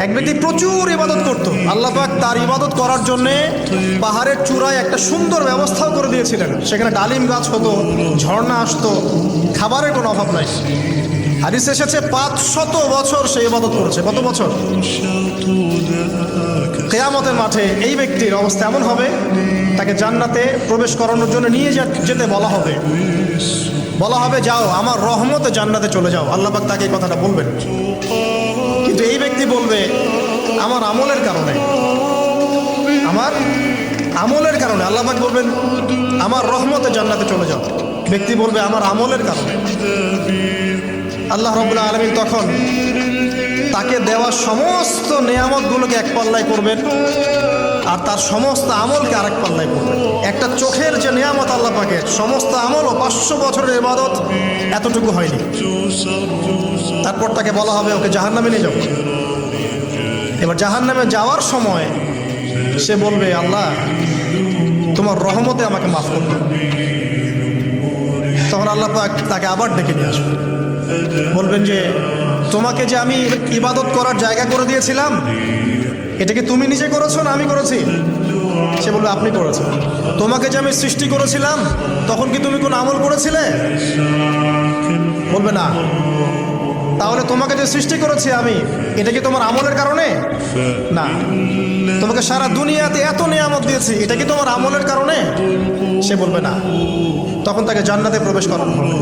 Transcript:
এক ব্যক্তি প্রচুর ইবাদত করত, আল্লাহ পাক তার ইবাদত করার জন্যে পাহাড়ের চূড়ায় একটা সুন্দর ব্যবস্থাও করে দিয়েছিলেন। সেখানে ডালিম গাছ হতো, ঝর্ণা আসতো, খাবারের কোনো অভাব নাই। হাদিস এসেছে 500 বছর সে ইবাদত করেছে। কত বছর? কিয়ামতের মাঠে এই ব্যক্তির অবস্থা এমন হবে, তাকে জান্নাতে প্রবেশ করানোর জন্য নিয়ে যেতে বলা হবে যাও আমার রহমতে জান্নাতে চলে যাও। আল্লাহ পাক তাকে এই কথাটা বলবেন, কিন্তু এই ব্যক্তি বলবে আমার আমলের কারণে আল্লাহ পাক বলবেন আমার রহমতে জান্নাতে চলে যাও। ব্যক্তি বলবে আমার আমলের কারণে। আল্লাহ রাব্বুল আলামিন তখন তাকে দেওয়া সমস্ত নেয়ামতগুলোকে এক পাল্লায় করবেন, আর তার সমস্ত আমলকে আরেক পাল্লায় করবেন। একটা চোখের যে নেয়ামত আল্লাহ পাকের, সমস্ত আমল ও 500 বছরের ইবাদত এতটুকু হয়নি। তারপর তাকে বলা হবে ওকে জাহান্নামে নিয়ে যাও। এবার জাহান্নামে যাওয়ার সময় সে বলবে আল্লাহ তোমার রহমতে আমাকে মাফ করবে। তখন আল্লাহ পাক তাকে আবার ডেকে নিয়ে আসবে, বলবেন যে তোমাকে যে আমি ইবাদত করার জায়গা করে দিয়েছিলাম, এটা কি তুমি নিজে করেছো না আমি করেছি? সে বলবে আপনি করেছেন। তোমাকে যে আমি সৃষ্টি করেছিলাম তখন কি তুমি কোনো আমল করেছিলে? বলবে না। তাহলে তোমাকে যে সৃষ্টি করেছি আমি, এটা কি তোমার আমলের কারণে? না। তোমাকে সারা দুনিয়াতে এত নিয়ামত দিয়েছি, এটা কি তোমার আমলের কারণে? সে বলবে না। তখন তাকে জান্নাতে প্রবেশ করানো হবে।